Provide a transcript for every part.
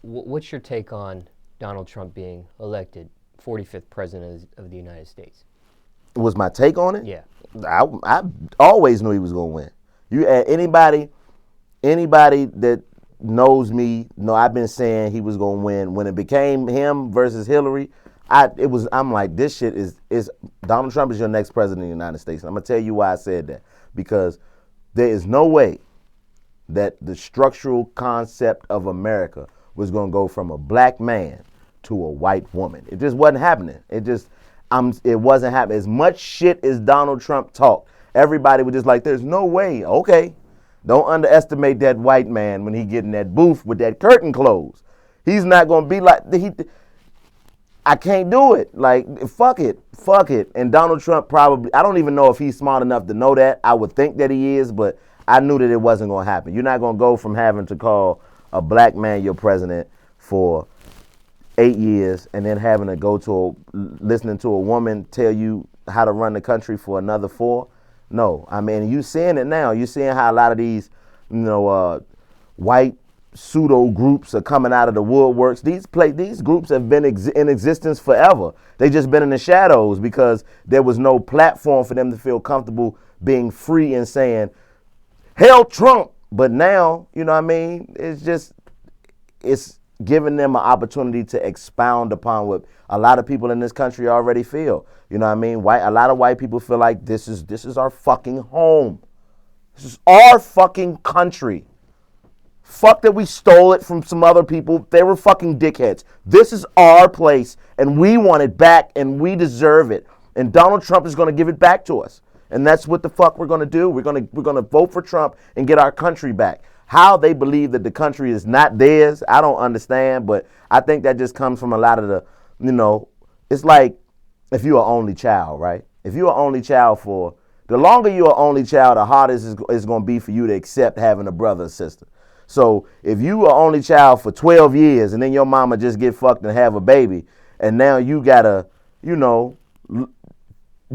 what's your take on Donald Trump being elected 45th president of the United States? Was my take on it? Yeah. I always knew he was going to win. You anybody that knows me, I've been saying he was going to win. When it became him versus Hillary, I'm like, this shit is Donald Trump is your next president of the United States. And I'm going to tell you why I said that. Because there is no way that the structural concept of America was going to go from a black man to a white woman. It just wasn't happening. It wasn't happening. As much shit as Donald Trump talked, everybody was just like, there's no way. Okay. Don't underestimate that white man when he get in that booth with that curtain closed. He's not going to be like, I can't do it. Like, fuck it. And Donald Trump probably, I don't even know if he's smart enough to know that. I would think that he is, but I knew that it wasn't going to happen. You're not going to go from having to call a black man your president for 8 years and then having to go to listening to a woman tell you how to run the country for another 4. No, I mean, you seeing it now. You're seeing how a lot of these, white pseudo groups are coming out of the woodworks. These groups have been in existence forever. They just been in the shadows because there was no platform for them to feel comfortable being free and saying, hell Trump. But now, you know what I mean? It's giving them an opportunity to expound upon what a lot of people in this country already feel. You know what I mean? A lot of white people feel like this is our fucking home. This is our fucking country. Fuck that we stole it from some other people. They were fucking dickheads. This is our place, and we want it back, and we deserve it. And Donald Trump is going to give it back to us. And that's what the fuck we're going to do. We're going to vote for Trump and get our country back. How they believe that the country is not theirs, I don't understand, but I think that just comes from a lot of the, it's like if you're an only child, right? If you're an only child the longer you're an only child, the harder it's going to be for you to accept having a brother or sister. So if you are only child for 12 years and then your mama just get fucked and have a baby, and now you gotta, you've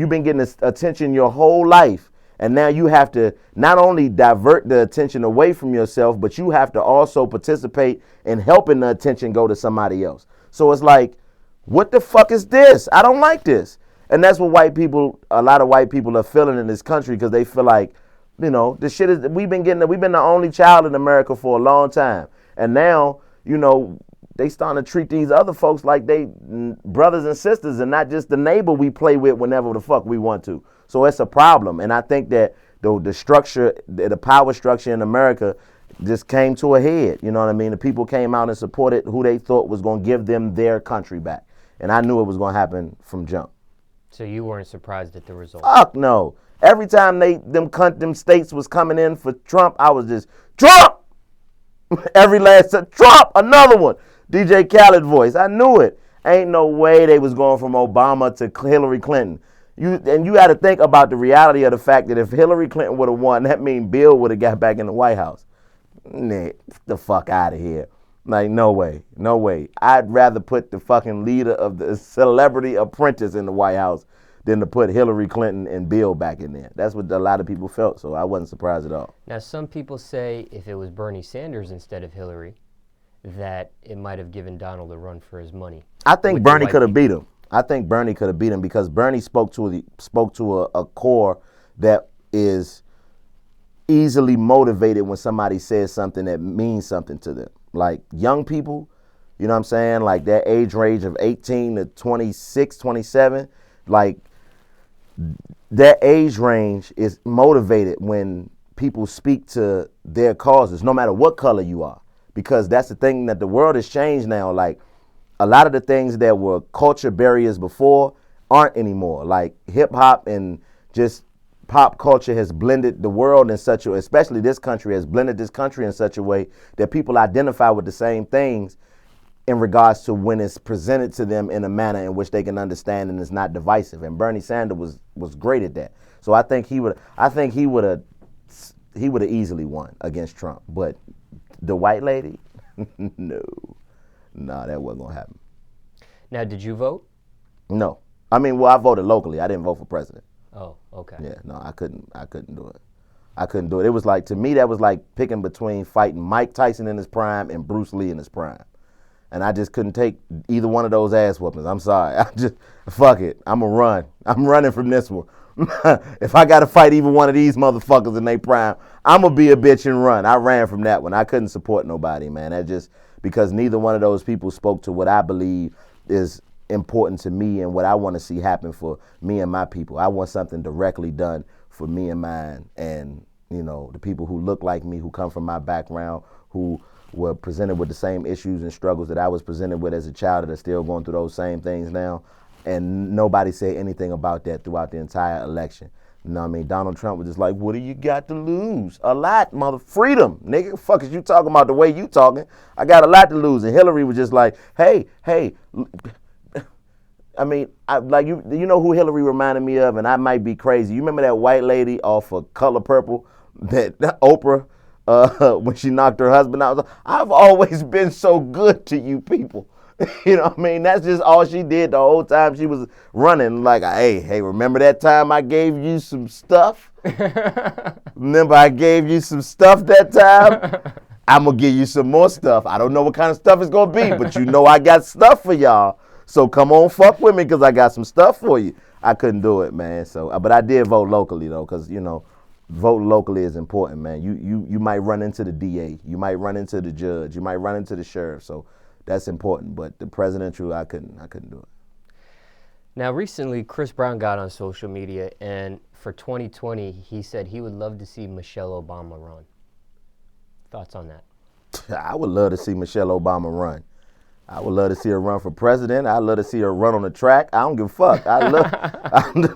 been getting attention your whole life, and now you have to not only divert the attention away from yourself, but you have to also participate in helping the attention go to somebody else. So it's like, what the fuck is this? I don't like this. And that's what a lot of white people are feeling in this country, because they feel like, this shit is, we've been the only child in America for a long time. And now, they starting to treat these other folks like they brothers and sisters and not just the neighbor we play with whenever the fuck we want to. So it's a problem. And I think that the structure, the power structure in America just came to a head. You know what I mean? The people came out and supported who they thought was going to give them their country back. And I knew it was going to happen from jump. So you weren't surprised at the result? Fuck no. Every time them states was coming in for Trump, I was just, Trump! Every last time, Trump, another one. DJ Khaled voice. I knew it. Ain't no way they was going from Obama to Hillary Clinton. You got to think about the reality of the fact that if Hillary Clinton would have won, that means Bill would have got back in the White House. Nah, get the fuck out of here. Like, no way. I'd rather put the fucking leader of the Celebrity Apprentice in the White House than to put Hillary Clinton and Bill back in there. That's what a lot of people felt, so I wasn't surprised at all. Now, some people say if it was Bernie Sanders instead of Hillary, that it might have given Donald a run for his money. I think Bernie could have beat him. Because Bernie spoke to a core that is easily motivated when somebody says something that means something to them. Like young people, you know what I'm saying? Like that age range of 18 to 26, 27, like that age range is motivated when people speak to their causes, no matter what color you are. Because that's the thing, that the world has changed now. Like a lot of the things that were culture barriers before aren't anymore. Like hip hop and just pop culture has blended the world in such a, especially this country, has blended this country in such a way that people identify with the same things in regards to when it's presented to them in a manner in which they can understand and it's not divisive. And Bernie Sanders was great at that. So I think he would have easily won against Trump. But the white lady, no, that wasn't gonna happen. Now, did you vote? No, I mean, well, I voted locally. I didn't vote for president. Oh, okay. Yeah, no, I couldn't do it. I couldn't do it. It was like, to me, that was like picking between fighting Mike Tyson in his prime and Bruce Lee in his prime. And I just couldn't take either one of those ass whoopings. I'm sorry. I just, fuck it. I'm going to run. I'm running from this one. If I got to fight even one of these motherfuckers in their prime, I'm going to be a bitch and run. I ran from that one. I couldn't support nobody, man. That just, because neither one of those people spoke to what I believe is important to me and what I want to see happen for me and my people. I want something directly done for me and mine, and the people who look like me, who come from my background, who were presented with the same issues and struggles that I was presented with as a child, that are still going through those same things now. And nobody said anything about that throughout the entire election. You know what I mean? Donald Trump was just like, what do you got to lose? A lot, freedom, nigga. Fuck is you talking about the way you talking? I got a lot to lose. And Hillary was just like, hey. I mean, you know who Hillary reminded me of, and I might be crazy. You remember that white lady off of Color Purple, that Oprah, when she knocked her husband out? I've always been so good to you people. You know what I mean? That's just all she did the whole time she was running. Like, hey, remember that time I gave you some stuff? Remember I gave you some stuff that time? I'm going to give you some more stuff. I don't know what kind of stuff it's going to be, but I got stuff for y'all. So come on, fuck with me, because I got some stuff for you. I couldn't do it, man. So, but I did vote locally, though, because, voting locally is important, man. You might run into the DA. You might run into the judge. You might run into the sheriff. So that's important. But the presidential, I couldn't do it. Now, recently, Chris Brown got on social media, and for 2020, he said he would love to see Michelle Obama run. Thoughts on that? I would love to see Michelle Obama run. I would love to see her run for president. I'd love to see her run on the track. I don't give a fuck.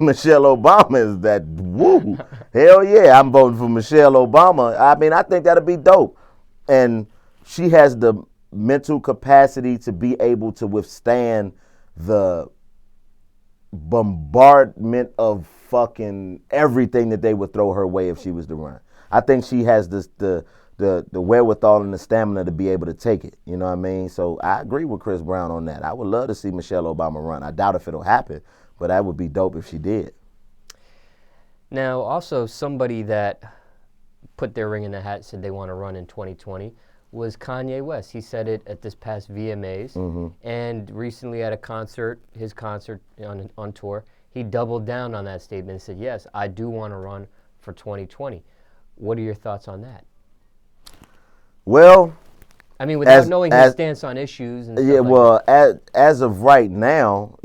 Michelle Obama is that, woo. Hell yeah, I'm voting for Michelle Obama. I mean, I think that'd be dope. And she has the mental capacity to be able to withstand the bombardment of fucking everything that they would throw her way if she was to run. I think she has the wherewithal and the stamina to be able to take it. You know what I mean? So I agree with Chris Brown on that. I would love to see Michelle Obama run. I doubt if it'll happen, but that would be dope if she did. Now, also somebody that put their ring in the hat, said they want to run in 2020, was Kanye West. He said it at this past VMAs, and recently at his concert on tour, he doubled down on that statement and said, yes, I do want to run for 2020. What are your thoughts on that? Well, I mean, without knowing his stance on issues and stuff well, as of right now,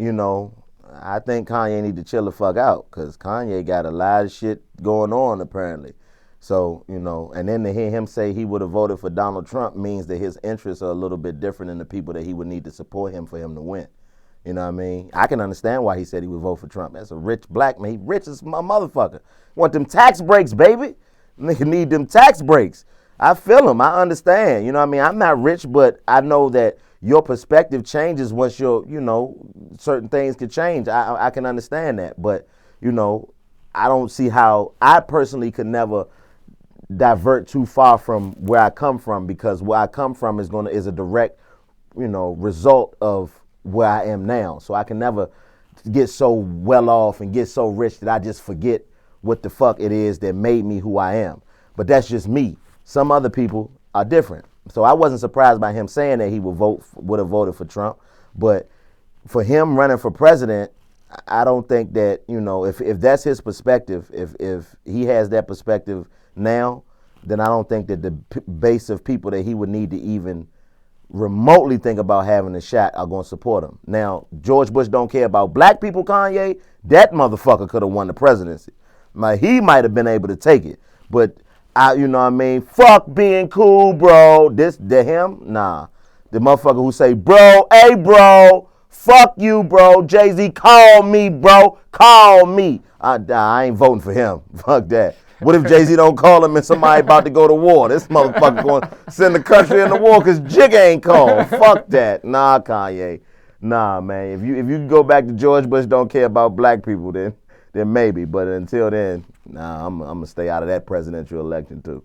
I think Kanye need to chill the fuck out, because Kanye got a lot of shit going on apparently. So, and then to hear him say he would have voted for Donald Trump means that his interests are a little bit different than the people that he would need to support him for him to win. You know what I mean? I can understand why he said he would vote for Trump. That's a rich black man. He rich as a motherfucker. Want them tax breaks, baby. Nigga need them tax breaks. I feel him. I understand. You know what I mean? I'm not rich, but I know that your perspective changes once certain things could change. I can understand that. But, I don't see how I personally could never divert too far from where I come from, because where I come from is a direct, result of where I am now. So I can never get so well off and get so rich that I just forget what the fuck it is that made me who I am. But that's just me. Some other people are different. So I wasn't surprised by him saying that he would have voted for Trump. But for him running for president, I don't think that, if that's his perspective, if he has that perspective now, then I don't think that the base of people that he would need to even remotely think about having a shot are going to support him. Now, George Bush don't care about black people, Kanye. That motherfucker could have won the presidency. He might have been able to take it. But, you know what I mean? Fuck being cool, bro. Him? Nah. The motherfucker who say, bro, hey, bro, fuck you, bro. Jay-Z, call me, bro. Call me. I ain't voting for him. Fuck that. What if Jay-Z don't call him and somebody about to go to war? This motherfucker going to send the country into war because Jigga ain't called. Fuck that. Nah, Kanye. Nah, man. If you can go back to George Bush don't care about black people, then maybe. But until then, nah, I'm going to stay out of that presidential election too.